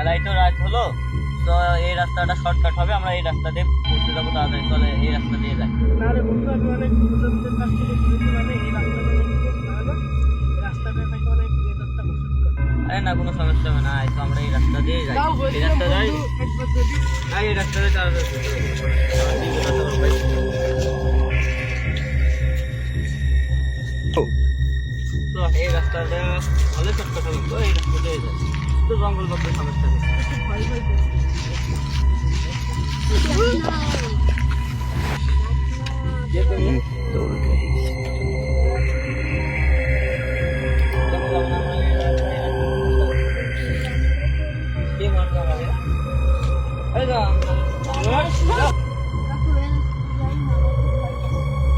মেলায় তো রাত হলো, তো এই রাস্তাটা শর্টকাট হবে, আমরা এই রাস্তা দিয়ে পৌঁছে যাবো তাড়াতাড়ি। চলে এই রাস্তা দিয়ে যাই। না রে বন্ধু, আমি অনেক গুরুজনদের কাছ থেকে শুনেছি, মানে এই রাস্তাটা নাকি বেশ ভালো, এই রাস্তাটা নাকি অনেক বেদত্তা ওষুধ করে। আরে না, কোনো সমস্যা হবে না, এই তো আমরা এই রাস্তা দিয়ে যাই। তাও এই বলছিলাম রাস্তা যাই, বন্ধু, একবার যদি না এই রাস্তা দিয়ে তাড়াতাড়ি পৌঁছে যাবো। তো এই রাস্তাটা ভালো শর্টকাট হবে, তো এই রাস্তা দিয়ে যাই। তো জঙ্গল মধ্যে সমস্যা নেই। একটু ভয় ভয় করছি। যে তুমি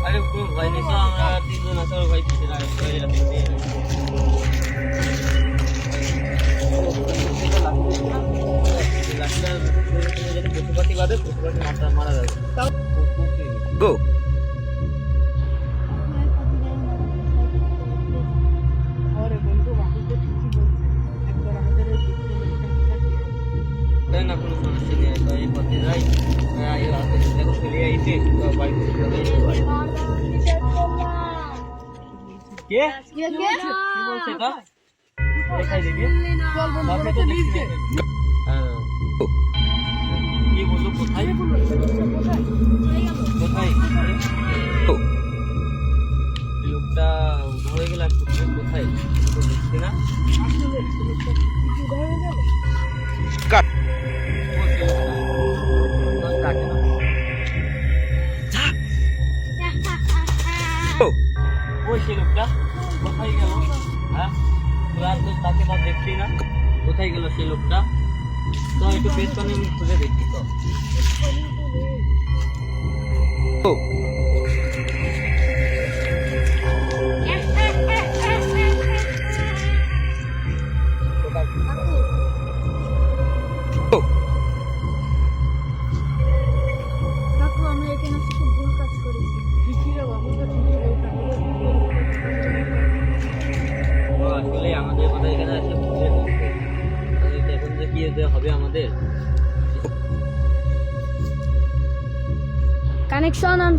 আরে কোন ভয় নেই, তো আমরা তিনজন আছে, ওর ভাই পিছিয়ে পশুপাতি বাদে পশুপাতি মারা যাবে। Go. আরে বন্ধু, বাবু তো ঠিকই বলছে, একবার আমাদের ওই পিছনে মেশিনটা দিয়ে তাই না, কোনো সমস্যা নেই, তো এই পথে যাই। এই রাস্তা দেখো চলে আইছে, তো বাড়ি থেকে চলে এসে বাড়ি। কে কি বলছে এটা? দেখাই দেখি। বাপরে তো দেখছি না। হ্যাঁ। কি বললো, কোথায় কোথায় Go. এই লোকটা ধরে গেল, কোথায় তো দেখছি না। আসলে ছেলেটা কিছু ধরে গেল। Cut. ও কি লোকটা? তো কাটে না। Go. ওই সেই লোকটা কোথায় গেল? হ্যাঁ, তোরা তো তাকে তো দেখছি না, কোথায় গেল সেই লোকটা? তো একটু পেছনে খুঁজে দেখি তো। Go. Go. কাকু, আমরা এখানে এসে খুব ভুল কাজ করেছি। ঠিকই রে বাবু, তো ঠিকই বলছে, আমাদের তো আসলে আমাদের কথা এখানে এসে বুঝে নিচ্ছে। তাহলে তো এখন যে কি যে হবে আমাদের। Connection on